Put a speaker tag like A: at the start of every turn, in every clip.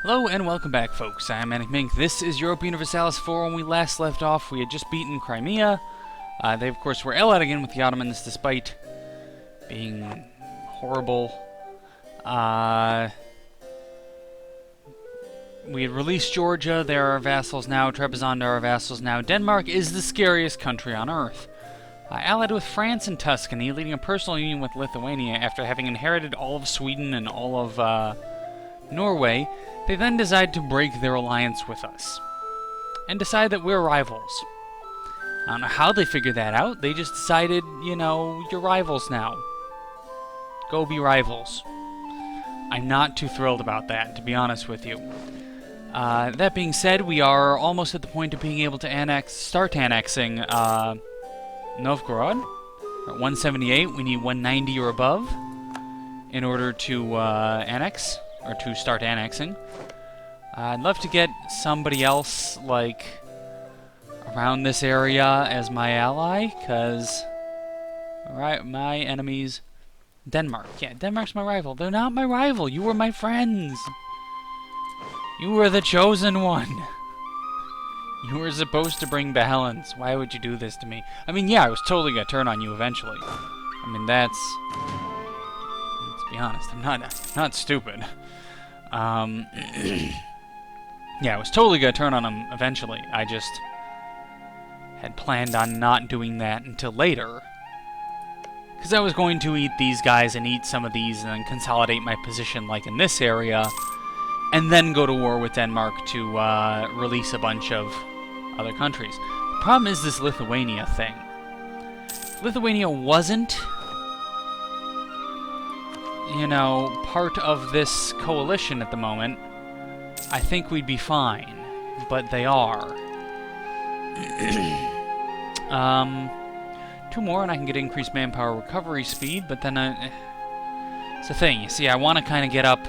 A: Hello and welcome back, folks. I'm ManicMink. This is Europa Universalis 4. When we last left off, we had just beaten Crimea. They, of course, were allied again with the Ottomans, despite being horrible. We had released Georgia. They're our vassals now. Trebizond are our vassals now. Denmark is the scariest country on Earth. Allied with France and Tuscany, leading a personal union with Lithuania after having inherited all of Sweden and all of Norway. They then decide to break their alliance with us and decide that we're rivals. I don't know how they figured that out. They just decided, you know, you're rivals now. Go be rivals. I'm not too thrilled about that, to be honest with you. That being said, we are almost at the point of being able to start annexing Novgorod. We're at 178. We need 190 or above in order to annex. Or to start annexing. I'd love to get somebody else, like, around this area as my ally, because my enemies... Denmark. Yeah, Denmark's my rival. They're not my rival. You were my friends. You were the chosen one. You were supposed to bring balance. Why would you do this to me? I mean, yeah, I was totally going to turn on you eventually. I mean, let's be honest, I'm not stupid. Yeah, I was totally going to turn on him eventually. I just had planned on not doing that until later. Because I was going to eat these guys and eat some of these and then consolidate my position like in this area. And then go to war with Denmark to release a bunch of other countries. The problem is this Lithuania thing. If Lithuania wasn't, you know, part of this coalition at the moment, I think we'd be fine. But they are. Two more and I can get increased manpower recovery speed, but then it's the thing. You see, I want to kind of get up...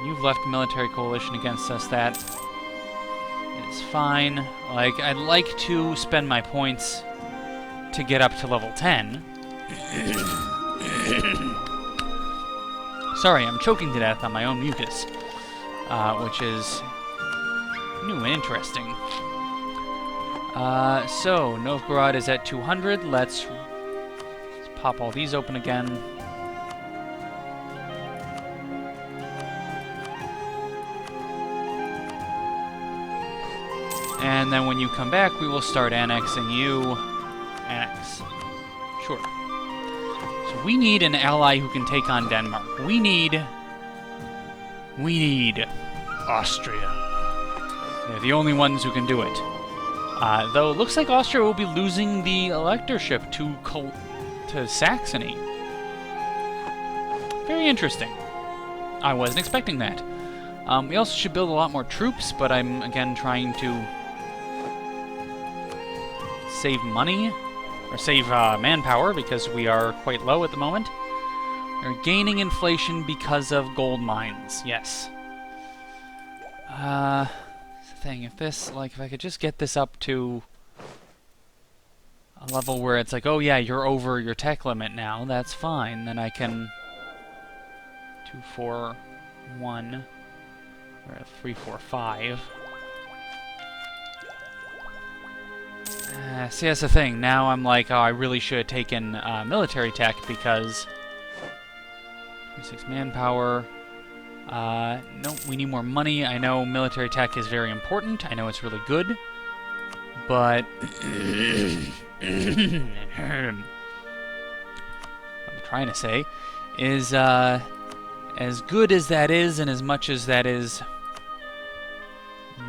A: You've left military coalition against us. That is fine. Like, I'd like to spend my points to get up to level 10. Sorry, I'm choking to death on my own mucus, which is new and interesting. So, Novgorod is at 200. Let's pop all these open again. And then when you come back, we will start annexing you. Annex. Sure. So we need an ally who can take on Denmark. We need Austria. They're the only ones who can do it. Though it looks like Austria will be losing the electorship to Saxony. Very interesting. I wasn't expecting that. We also should build a lot more troops, but I'm, again, trying to save money, or save manpower, because we are quite low at the moment. We're gaining inflation because of gold mines, yes. The thing, if I could just get this up to a level where it's like, oh yeah, you're over your tech limit now, that's fine, then I can 2, 4, 1, or 3, 4, 5. See, that's the thing. Now I'm like, oh, I really should have taken military tech because 26 manpower. No, we need more money. I know military tech is very important. I know it's really good, but what I'm trying to say is, as good as that is, and as much as that is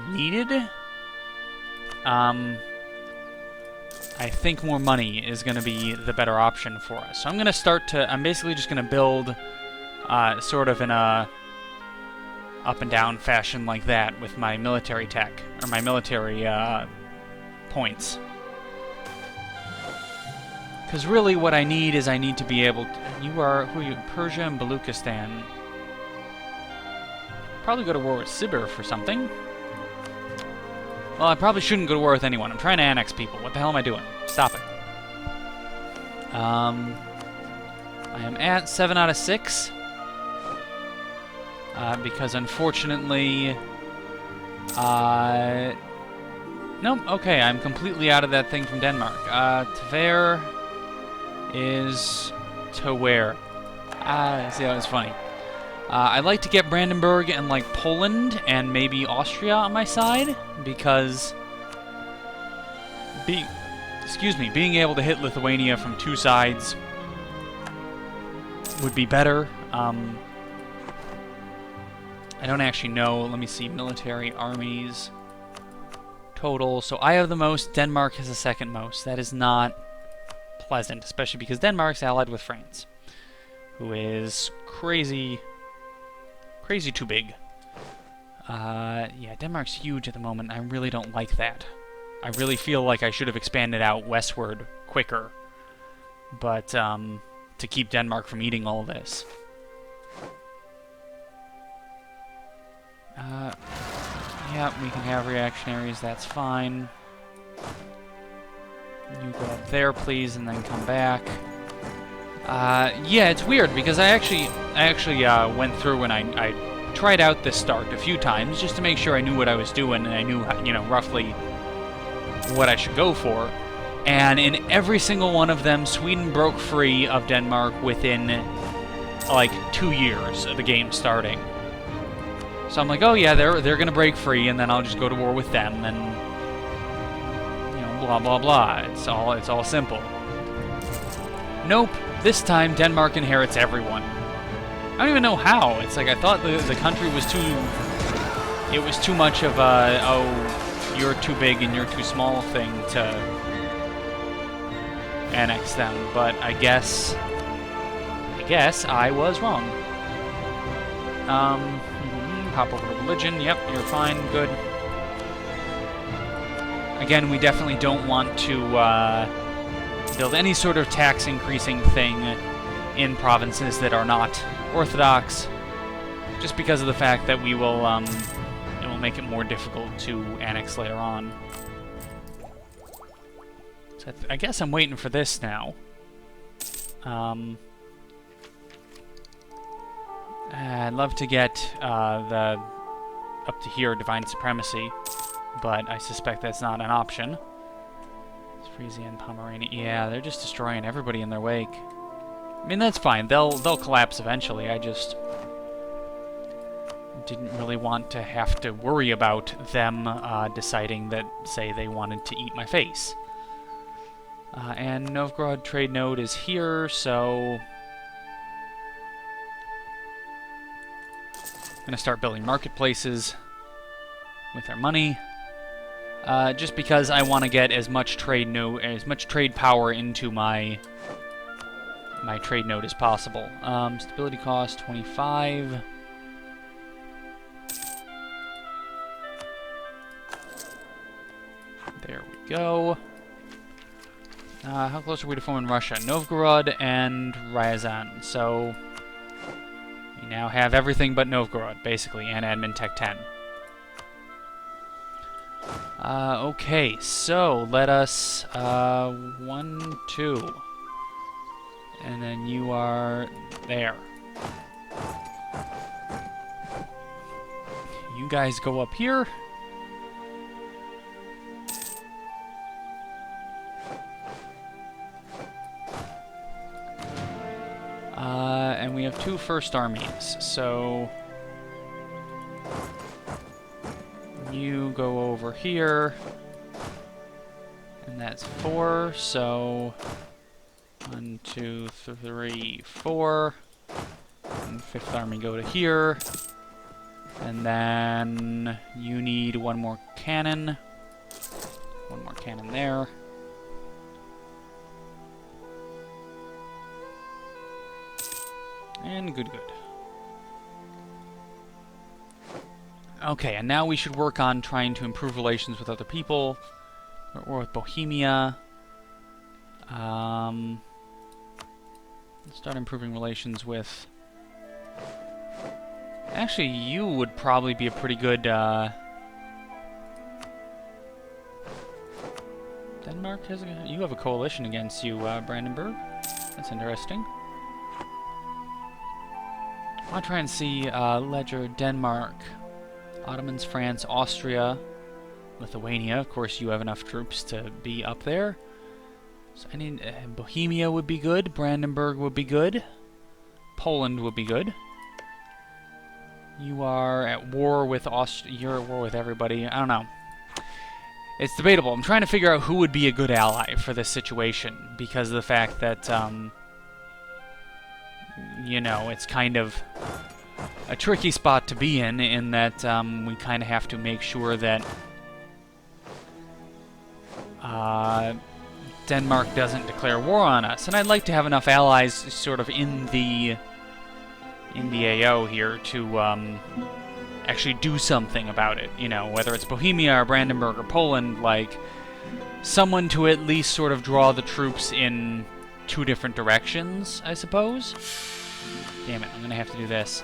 A: needed, I think more money is going to be the better option for us. So I'm going to I'm basically just going to build sort of in a up and down fashion like that with my military tech, or my military points. Because really what I need is I need to be able to... who are you? Persia and Baluchistan. Probably go to war with Sibir for something. Well, I probably shouldn't go to war with anyone. I'm trying to annex people. What the hell am I doing? Stop it. I am at 7 out of 6. because unfortunately... nope, okay, I'm completely out of that thing from Denmark. Tver is to where? See, that was funny. I'd like to get Brandenburg and, like, Poland and maybe Austria on my side, because... being able to hit Lithuania from two sides would be better. I don't actually know. Let me see. Military, armies, total. So I have the most. Denmark has the second most. That is not pleasant, especially because Denmark's allied with France, who is crazy too big. Yeah, Denmark's huge at the moment. I really don't like that. I really feel like I should have expanded out westward quicker, but to keep Denmark from eating all of this. Yeah, we can have reactionaries, that's fine. You go up there, please, and then come back. Yeah, it's weird, because I actually went through and I tried out this start a few times, just to make sure I knew what I was doing, and I knew, you know, roughly what I should go for. And in every single one of them, Sweden broke free of Denmark within, like, 2 years of the game starting. So I'm like, oh yeah, they're gonna break free, and then I'll just go to war with them, and you know, blah blah blah. It's all simple. Nope. This time Denmark inherits everyone. I don't even know how. It's like I thought the country was too. It was too much of a you're too big and you're too small thing to annex them, but I guess I was wrong. Hop over to religion. Yep, you're fine. Good. Again, we definitely don't want to build any sort of tax increasing thing in provinces that are not Orthodox, just because of the fact that we will it will make it more difficult to annex later on. So I guess I'm waiting for this now. I'd love to get the up to here Divine Supremacy, but I suspect that's not an option. It's Frisian, Pomerania. Yeah, they're just destroying everybody in their wake. I mean, that's fine. They'll collapse eventually. I just didn't really want to have to worry about them deciding that, say, they wanted to eat my face. And Novgorod trade node is here, so I'm gonna start building marketplaces with our money, just because I want to get as much trade power into my trade node as possible. Stability cost 25. There we go. How close are we to forming Russia? Novgorod and Ryazan. So we now have everything but Novgorod, basically, and Admin Tech 10. Okay, so let us 1, 2. And then you are there. You guys go up here. And we have 2 first armies, so you go over here, and that's 4, so 1, 2, 3, 4, and 5th army go to here, and then you need 1 more cannon, 1 more cannon there. And good. Okay, and now we should work on trying to improve relations with other people, or with Bohemia. Let's start improving relations with... Actually, you would probably be a pretty good... Denmark has you have a coalition against you, Brandenburg. That's interesting. I'll try and see Ledger, Denmark, Ottomans, France, Austria, Lithuania. Of course, you have enough troops to be up there. So I need Bohemia would be good. Brandenburg would be good. Poland would be good. You are at war with You're at war with everybody. I don't know. It's debatable. I'm trying to figure out who would be a good ally for this situation because of the fact that, you know, it's kind of a tricky spot to be in that we kind of have to make sure that Denmark doesn't declare war on us. And I'd like to have enough allies sort of in the AO here to actually do something about it. You know, whether it's Bohemia or Brandenburg or Poland, like someone to at least sort of draw the troops in two different directions, I suppose. Damn it, I'm gonna have to do this.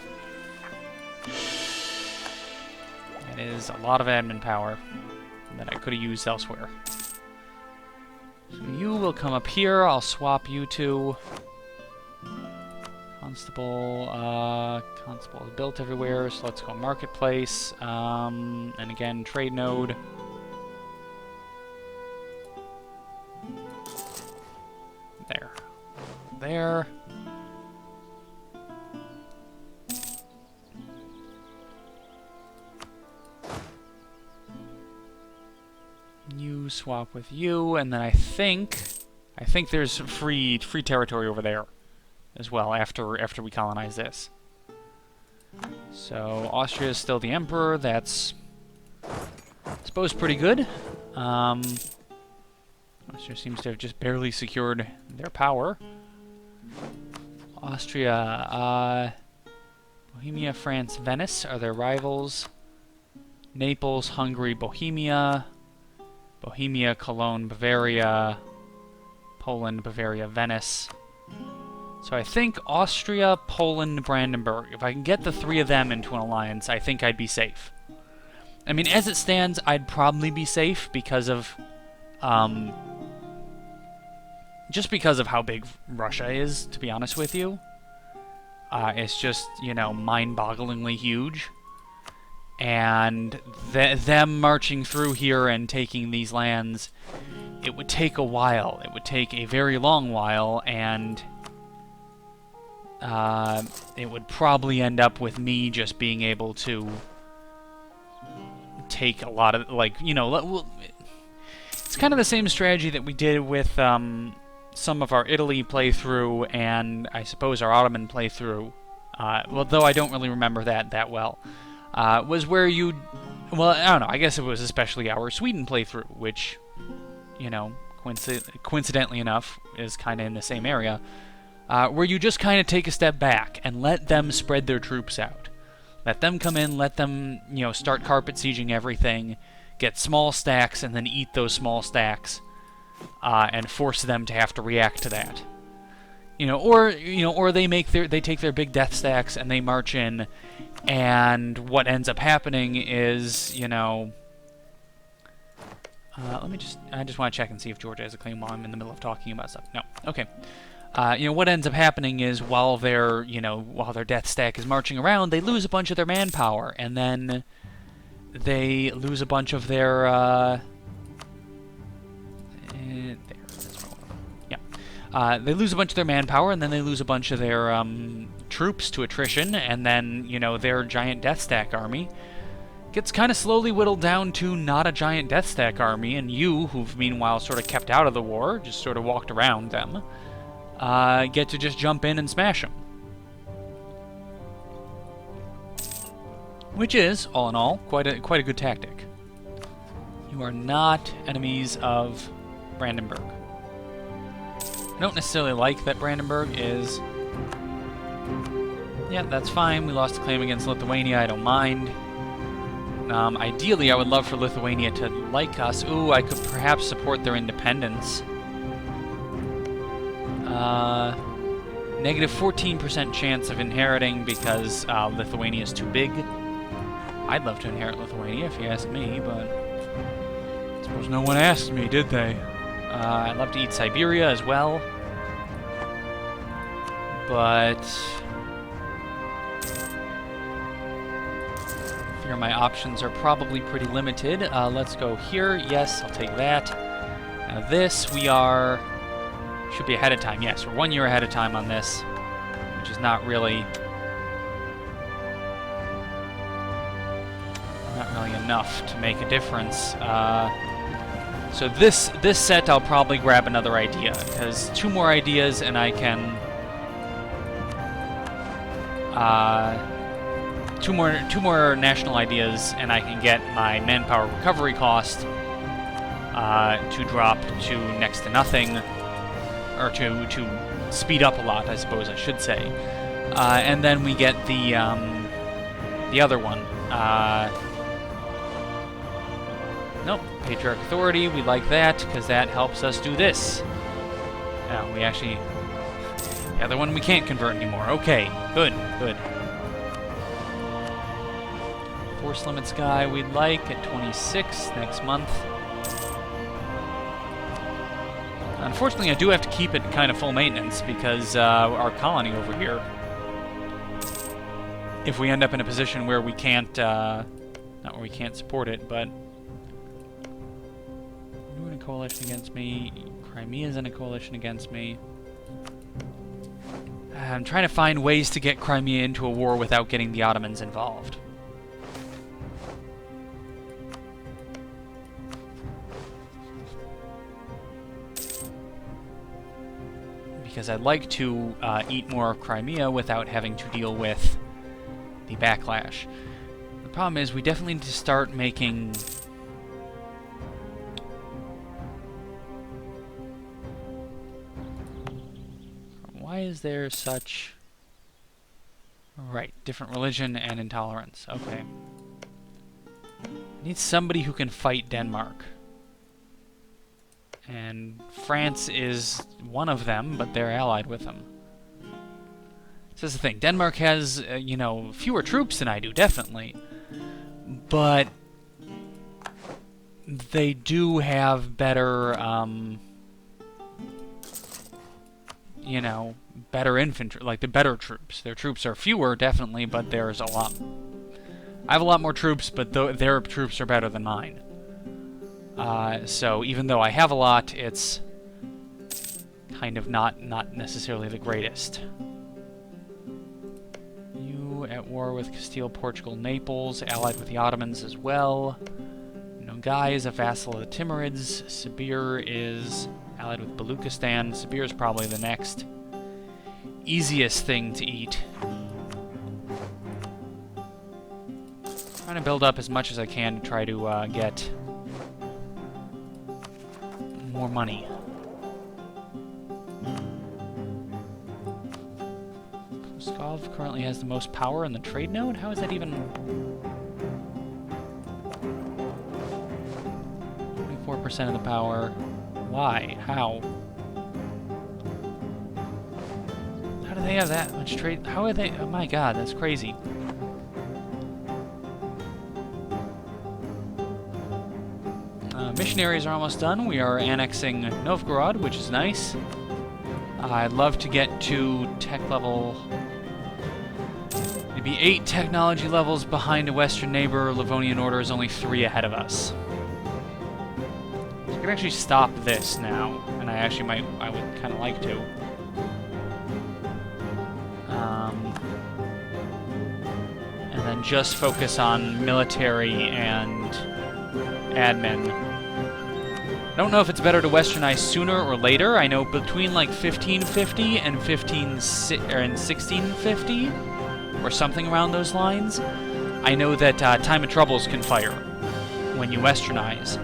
A: It is a lot of admin power that I could have used elsewhere. So you will come up here. I'll swap you to Constable. Constable is built everywhere, so let's go Marketplace. And again, Trade Node. There. There. You swap with you, and then I think there's free territory over there as well after we colonize this. So Austria is still the emperor. That's, I suppose, pretty good. Austria seems to have just barely secured their power. Austria, Bohemia, France, Venice are their rivals. Naples, Hungary, Bohemia. Bohemia, Cologne, Bavaria, Poland, Bavaria, Venice. So I think Austria, Poland, Brandenburg. If I can get the three of them into an alliance, I think I'd be safe. I mean, as it stands, I'd probably be safe because of, just because of how big Russia is, to be honest with you. It's just, you know, mind-bogglingly huge. And them marching through here and taking these lands, it would take a while. It would take a very long while, and it would probably end up with me just being able to take a lot of, like, you know, it's kind of the same strategy that we did with some of our Italy playthrough and I suppose our Ottoman playthrough, well, though I don't really remember that well. Was where you, well, I don't know, I guess it was especially our Sweden playthrough, which, you know, coincidentally enough, is kind of in the same area, where you just kind of take a step back and let them spread their troops out. Let them come in, let them, you know, start carpet sieging everything, get small stacks, and then eat those small stacks, and force them to have to react to that. Or they take their big death stacks and they march in, and what ends up happening is, you know, I just want to check and see if Georgia has a claim while I'm in the middle of talking about stuff. No, okay. You know, what ends up happening is while their death stack is marching around, they lose a bunch of their manpower, and then they lose a bunch of their they lose a bunch of their manpower, and then they lose a bunch of their troops to attrition, and then, you know, their giant death stack army gets kind of slowly whittled down to not a giant death stack army, and you, who've meanwhile sort of kept out of the war, just sort of walked around them, get to just jump in and smash them. Which is, all in all, quite a good tactic. You are not enemies of Brandenburg. I don't necessarily like that Brandenburg is... Yeah, that's fine. We lost a claim against Lithuania. I don't mind. Ideally, I would love for Lithuania to like us. Ooh, I could perhaps support their independence. Negative 14% chance of inheriting because Lithuania is too big. I'd love to inherit Lithuania, if you ask me, but... I suppose no one asked me, did they? I'd love to eat Siberia as well. But... figure my options are probably pretty limited. Let's go here. Yes, I'll take that. Now this, we are... should be ahead of time. Yes, we're 1 year ahead of time on this, which is not really enough to make a difference. So this set, I'll probably grab another idea, because 2 more ideas and I can... two more national ideas, and I can get my manpower recovery cost to drop to next to nothing, or to speed up a lot, I suppose I should say. And then we get the other one. Nope, Patriarch Authority. We like that because that helps us do this. Now we actually. The other one we can't convert anymore. Okay, good, good. Force limits guy we'd like at 26 next month. Unfortunately, I do have to keep it kind of full maintenance because our colony over here, if we end up in a position where we can't, not where we can't support it, but you're in a coalition against me. Crimea's in a coalition against me. I'm trying to find ways to get Crimea into a war without getting the Ottomans involved. Because I'd like to eat more of Crimea without having to deal with the backlash. The problem is we definitely need to start making... Why is there such... Right, different religion and intolerance. Okay. I need somebody who can fight Denmark. And France is one of them, but they're allied with them. So that's the thing. Denmark has, you know, fewer troops than I do, definitely. But they do have better, you know, better infantry, like the better troops. Their troops are fewer, definitely, but there's a lot... I have a lot more troops, but their troops are better than mine. So even though I have a lot, it's kind of not necessarily the greatest. You at war with Castile, Portugal, Naples, allied with the Ottomans as well. Nogai is a vassal of the Timurids. Sibir is allied with Baluchistan. Sibir is probably the next easiest thing to eat. Trying to build up as much as I can to try to get more money. Pskov currently has the most power in the trade node? How is that even... 24% of the power. Why? How? How do they have that much trade? How are they... Oh my god, that's crazy. Missionaries are almost done. We are annexing Novgorod, which is nice. I'd love to get to tech level... maybe 8 technology levels behind a western neighbor. Livonian Order is only 3 ahead of us. So I can actually stop this now, and I would kind of like to. And then just focus on military and admin. I don't know if it's better to westernize sooner or later. I know between like 1550 and 1650, or something around those lines, I know that Time of Troubles can fire when you westernize,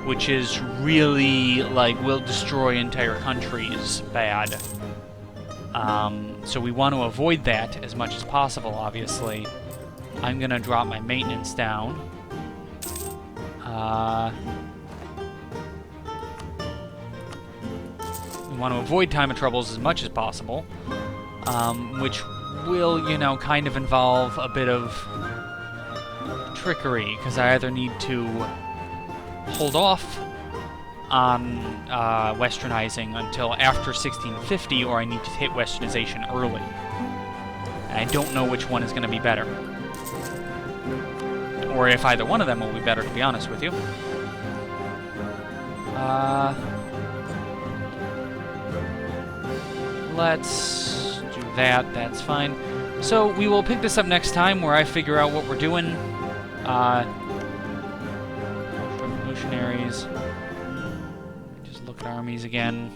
A: which is really, like, will destroy entire countries bad. So we want to avoid that as much as possible, obviously. I'm going to drop my maintenance down. We want to avoid Time of Troubles as much as possible, which will, you know, kind of involve a bit of trickery, because I either need to hold off on westernizing until after 1650, or I need to hit westernization early. And I don't know which one is going to be better. or if either one of them will be better, to be honest with you. Let's do that. That's fine. So we will pick this up next time, where I figure out what we're doing. Revolutionaries. Just look at armies again.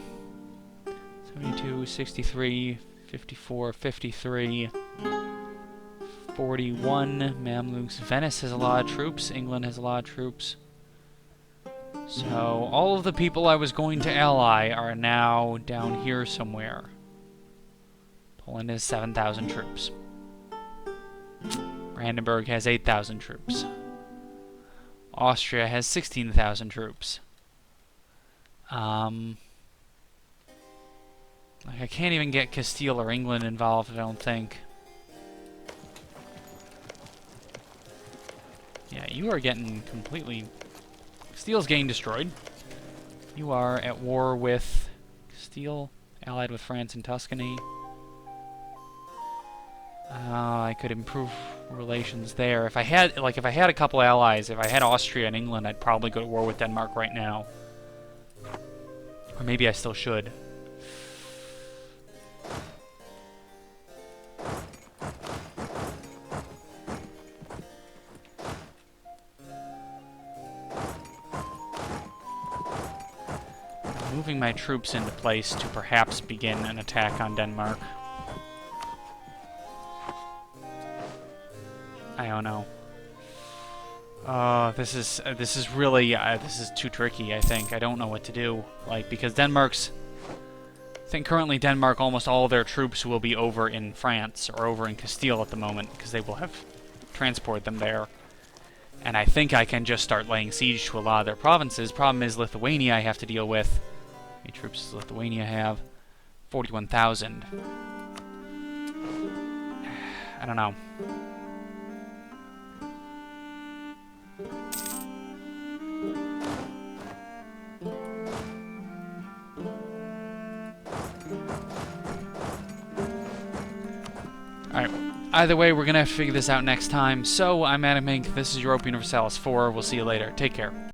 A: 72, 63, 54, 53, 41. Mamluks. Venice has a lot of troops. England has a lot of troops. So all of the people I was going to ally are now down here somewhere. Poland has 7,000 troops. Brandenburg has 8,000 troops. Austria has 16,000 troops. Like, I can't even get Castile or England involved, I don't think. Yeah, you are getting completely... Castile's getting destroyed. You are at war with Castile, allied with France and Tuscany. I could improve relations there. If I had a couple allies, if I had Austria and England, I'd probably go to war with Denmark right now. Or maybe I still should. Moving my troops into place to perhaps begin an attack on Denmark. I don't know. This is really this is too tricky. I think I don't know what to do. Like, because Denmark's, I think currently Denmark, almost all of their troops will be over in France or over in Castile at the moment, because they will have transported them there. And I think I can just start laying siege to a lot of their provinces. Problem is Lithuania I have to deal with. How many troops does Lithuania have? 41,000. I don't know. Alright, either way, we're going to have to figure this out next time. So, I'm ManicMink, this is Europa Universalis 4, we'll see you later. Take care.